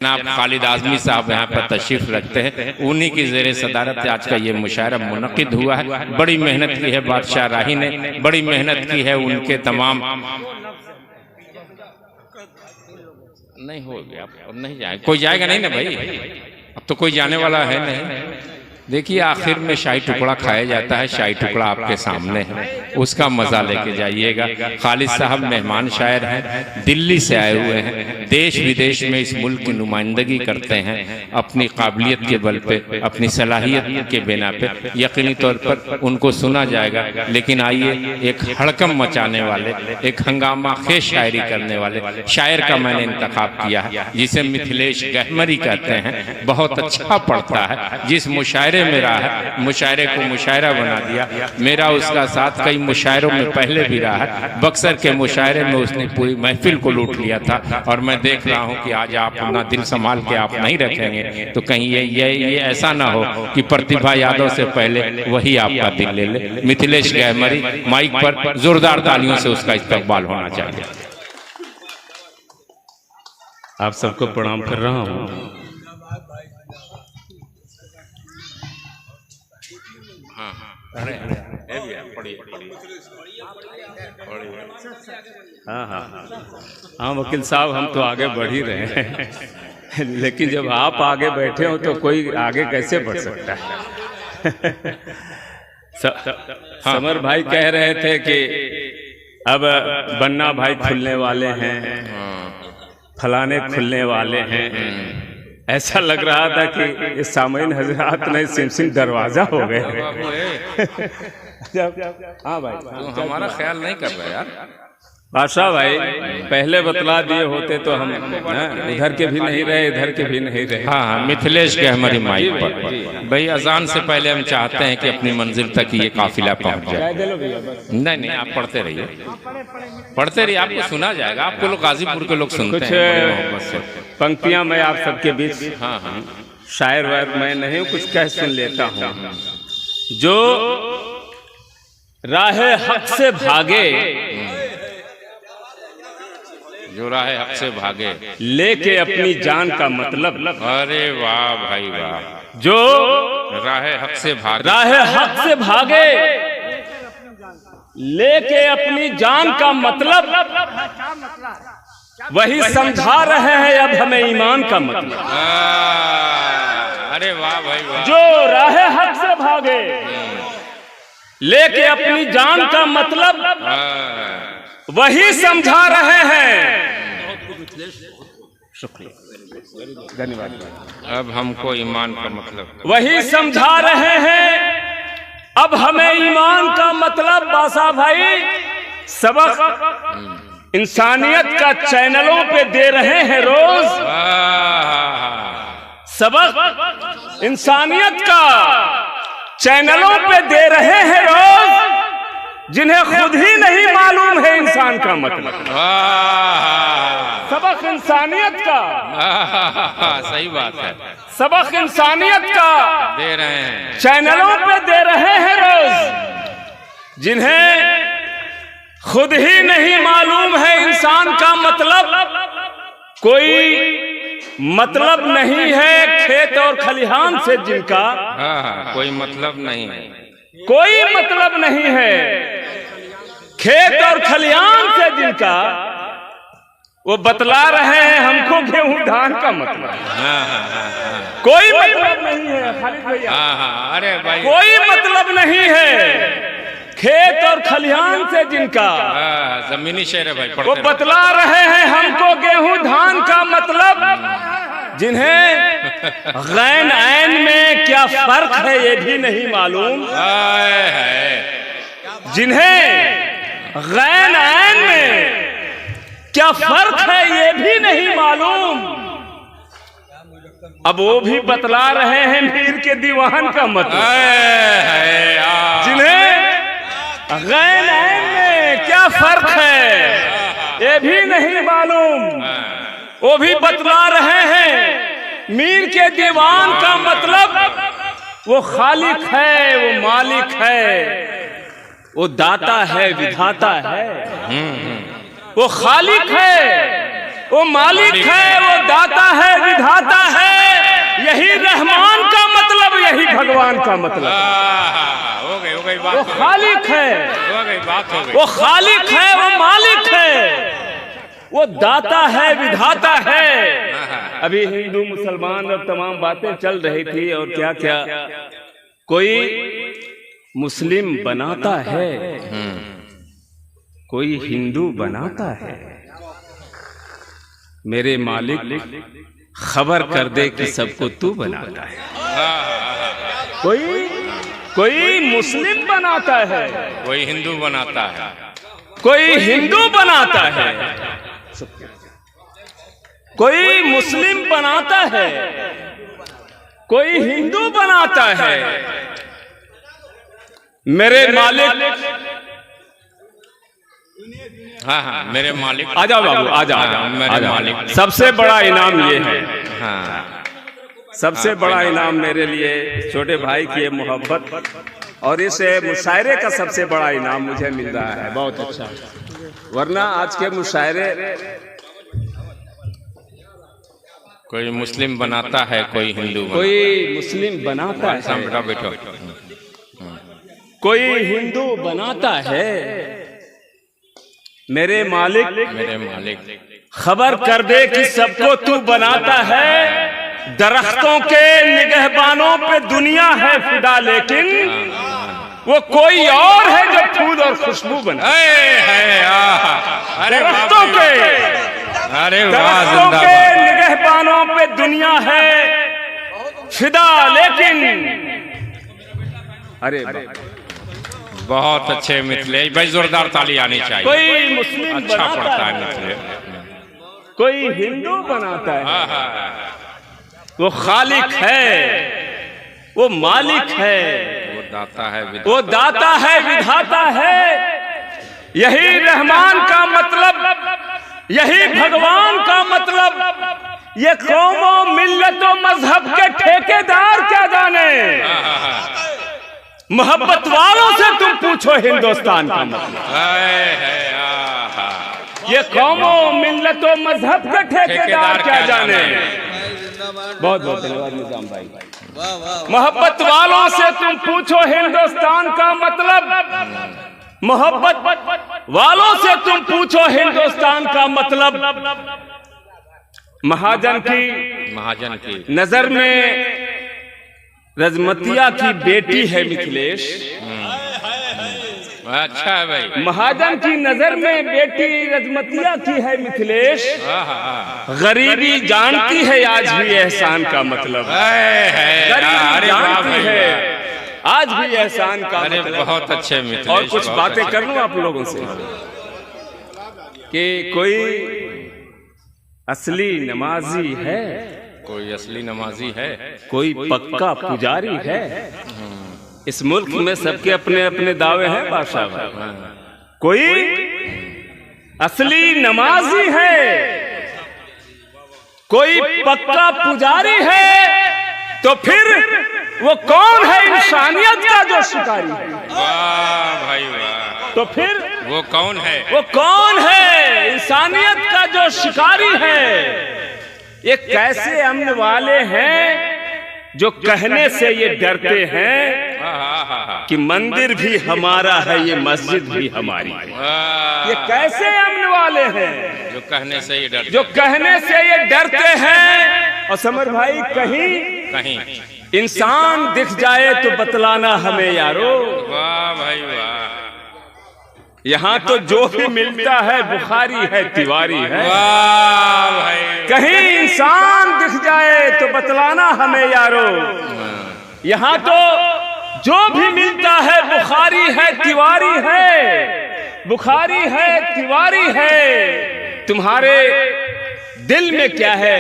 जनाब खालिद आज़मी साहब यहाँ पर तशरीफ रखते हैं। उन्हीं की ज़ेरे सदारत आज का ये मुशायरा मुनक़िद हुआ है। बड़ी मेहनत की है बादशाह राही ने, बड़ी मेहनत की है उनके तमाम। नहीं हो गया, अब नहीं जाएगा, कोई जाएगा नहीं ना भाई, अब तो कोई जाने वाला है नहीं। देखिए आखिर में शाही टुकड़ा खाया जाता है, शाही टुकड़ा आपके सामने है, उसका मज़ा लेके जाइएगा। खालिद साहब मेहमान शायर हैं, दिल्ली से आए हुए हैं, देश विदेश में इस मुल्क की नुमाइंदगी करते हैं अपनी काबिलियत के बल पे, अपनी सलाहियत के बिना पे। यकीनी तौर पर उनको सुना जाएगा। लेकिन आइए, एक हड़कम मचाने वाले, एक हंगामा खेज शायरी करने वाले शायर का मैंने इंतखाब किया है, जिसे मिथिलेश गहमरी कहते हैं। बहुत अच्छा पढ़ता है, जिस मुशायरे में रहा है, मुशायरे को मुशायरा बना दिया। मेरा उसका साथ कई मुशायरों में पहले भी रहा है। बक्सर के मुशायरे में उसने पूरी महफिल को लूट लिया था। और मैं देख रहा हूं कि आज आप अपना दिल संभाल के आप नहीं रखेंगे तो कहीं ये ऐसा ना हो कि प्रतिभा यादव से पहले वही आपका दिल ले ले। मिथिलेश गहमरी माइक पर जोरदार तालियों से उसका इस्तकबाल होना चाहिए। आप सबको प्रणाम कर रहा हूँ। हाँ वकील साहब, हम तो आगे बढ़ ही रहे हैं लेकिन जब आप आगे बैठे हो तो कोई आगे कैसे बढ़ सकता है। समर भाई कह रहे थे कि अब बन्ना भाई खुलने वाले हैं, फलाने खुलने वाले हैं। ऐसा लग रहा था कि ये सामईन हजरात नहीं सिम दरवाजा हो गए। हाँ भाई, तो हमारा ख्याल नहीं कर रहा यार। बादशाह भाई पहले बतला दिए होते तो हम इधर के भी नहीं रहे, इधर के भी नहीं रहे। हाँ हाँ, मिथिलेश गहमरी माइक पर। भाई अजान से पहले हम चाहते हैं कि अपनी मंजिल तक ये काफिला पहुंच जाए। नहीं, आप पढ़ते रहिए, पढ़ते रहिए, आपको सुना जाएगा। आपको लोग गाजीपुर के लोग सुनते हैं। कुछ पंक्तियां मैं आप सबके बीच, हाँ शायर वायर मैं नहीं, कुछ कह सुन लेता हूँ। जो राहे हक से भागे, जो राहे हक से भागे, लेके अपनी जान का मतलब। अरे वाह भाई वाह। जो राहे हक से भागे, राहे हक से भागे, लेके अपनी जान का मतलब, वही समझा रहे हैं अब हमें ईमान का मतलब। अरे वाह भाई वाह। जो राहे हक से भागे, लेके अपनी जान का मतलब, वही समझा रहे हैं। शुक्रिया, धन्यवाद। अब हमको ईमान का मतलब, वही समझा रहे हैं अब हमें ईमान का मतलब। बासा भाई सबक इंसानियत का चैनलों पे दे रहे हैं रोज। सबक इंसानियत का चैनलों पे दे रहे हैं रोज, जिन्हें खुद ही नहीं मालूम है इंसान का मतलब। सबक इंसानियत का, सही बात है, सबक इंसानियत का दे रहे हैं, चैनलों पे दे रहे हैं रोज, जिन्हें खुद ही नहीं मालूम है इंसान का मतलब। कोई मतलब नहीं है खेत और खलिहान से जिनका, कोई मतलब नहीं है, कोई मतलब नहीं है खेत और खलिहान से जिनका, वो बतला रहे हैं हमको गेहूं धान का मतलब। कोई मतलब नहीं है खालिद भैया, अरे भाई कोई मतलब नहीं है खेत और खलिहान से जिनका, जमीनी शेर है भाई। वो बतला रहे हैं हमको गेहूं धान का मतलब, जिन्हें गैन ऐन में क्या फर्क है ये भी नहीं मालूम, जिन्हें गैन ऐन में क्या फर्क है ये भी नहीं मालूम। अब वो भी बतला रहे हैं मीर के दीवान का मतलब, जिन्हें गैन ऐन में क्या फर्क है ये भी नहीं मालूम। वो भी बतला रहे हैं मीर के दीवान का मतलब। वो खालिक है, वो मालिक है, वो दाता है, विधाता है। वो खालिक है, वो मालिक है, वो दाता है, विधाता है। यही रहमान का मतलब, यही भगवान का मतलब। हो गई बात। वो खालिक है, हो गई बात, हो गई। वो खालिक है, वो मालिक है, वो दाता है, विधाता है। अभी हिंदू मुसलमान और तमाम बातें चल रही थी, और क्या क्या कोई मुस्लिम बनाता है, कोई हिंदू बनाता है। मेरे मालिक खबर कर दे कि सबको तू बनाता है। कोई मुस्लिम बनाता है, कोई हिंदू बनाता है, कोई हिंदू बनाता है, कोई मुस्लिम बनाता है, कोई हिंदू बनाता है। मेरे मालिक, हाँ मेरे मालिक। आ जाओ बाबू, आ जाओ। मेरे मालिक। सबसे बड़ा इनाम ये है, हाँ सबसे बड़ा इनाम मेरे लिए छोटे भाई की मोहब्बत, और इस मुशायरे का सबसे बड़ा इनाम मुझे मिल रहा है। बहुत अच्छा, वरना आज के मुशायरे कोई मुस्लिम बनाता है, कोई हिंदू बनाता कोई मुस्लिम बनाता है, बेटा बैठो, कोई हिंदू बनाता है। मेरे मालिक खबर कर दे कि सबको तू बनाता है। दरख्तों के निगहबानों पे दुनिया है फिदा, लेकिन वो कोई और है जो फूल और खुशबू बना। दरख्तों के, दरख्तों के निगहबानों पे दुनिया है फिदा, लेकिन अरे बहुत अच्छे मिथिलेश भाई, जोरदार ताली आनी चाहिए। कोई मुस्लिम अच्छा पढ़ता है बनाता है, मिथिलेश। कोई हिंदू बनाता है। वो खालिक है, वो मालिक है, वो दाता है, वो दाता है, विधाता है। यही रहमान का मतलब, यही भगवान का मतलब। ये कौमों मिल्लतों मजहब के ठेकेदार क्या जाने, मोहब्बत वालों से तुम पूछो हिंदुस्तान का मतलब। ये कौमों मिल्लतों मजहब के ठेकेदार क्या जाने। बहुत बहुत धन्यवाद निजाम भाई। मोहब्बत वालों से तुम पूछो हिंदुस्तान का मतलब। मोहब्बत वालों से तुम पूछो हिंदुस्तान का मतलब। महाजन की नजर में रजमतिया की बेटी है मिथिलेश। अच्छा है भाई। महाजन की नजर में बेटी रजमतिया की है मिथिलेश। गरीबी जानती है आज भी एहसान का मतलब। गरीबी जानती है आज भी एहसान का मतलब। बहुत अच्छे मिथिलेश। और कुछ बातें कर लूं आप लोगों से कि कोई असली नमाजी है, कोई असली नमाजी है, कोई पक्का पुजारी है। इस मुल्क में सबके अपने अपने दावे हैं बादशाह भाई। कोई असली नमाजी है, कोई पक्का पुजारी है, तो फिर वो कौन है इंसानियत का जो शिकारी है। वाह भाई वाह। तो फिर वो कौन है, वो कौन है इंसानियत का जो शिकारी है। ये कैसे अमन वाले हैं जो कहने से ये डरते हैं कि मंदिर भी हमारा है, ये मस्जिद भी हमारी है। ये कैसे अमन वाले हैं जो कहने से ये डरते, जो कहने से ये डरते हैं। और समर भाई, कहीं इंसान दिख जाए तो बतलाना हमें यारो। वाह भाई वाह। यहाँ तो जो भी मिलता है बुखारी है, तिवारी है। वाह भाई। कहीं इंसान दिख जाए तो बतलाना हमें यारो। यहाँ तो जो भी मिलता है बुखारी है, तिवारी है। बुखारी है, तिवारी है। तुम्हारे दिल में क्या है।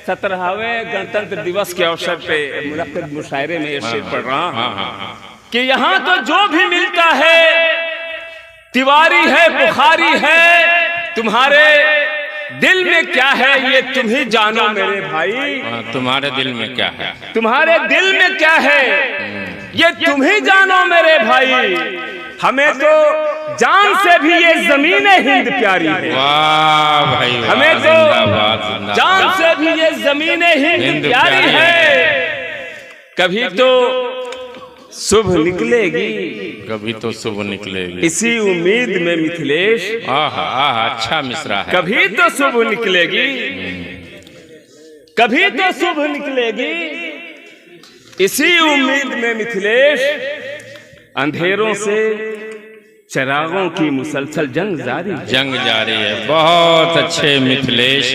17वें गणतंत्र दिवस के अवसर पे मुनक्किद मुशायरे में ये शेर पढ़ रहा हूँ कि यहाँ तो जो भी मिलता है तिवारी है, बुखारी है। तुम्हारे दिल में क्या है ये तुम ही जानो मेरे भाई। तुम्हारे दिल में क्या है, तुम्हारे दिल में क्या है ये तुम ही जानो मेरे भाई। हमें तो जान से भी ये जमीन हिंद प्यारी है। वाह भाई वाह, हमें तो जिंदाबाद, जिंदाबाद। जान से भी ये जमीन हिंद प्यारी है। कभी तो शुभ निकलेगी, कभी तो शुभ निकलेगी, इसी उम्मीद में मिथिलेश। आह आह, अच्छा मिश्रा है। कभी तो शुभ निकलेगी, कभी तो शुभ निकलेगी, इसी उम्मीद में मिथिलेश। अंधेरों से चिरागों की मुसलसल जंग जारी है। जंग जारी है। बहुत अच्छे मिथिलेश।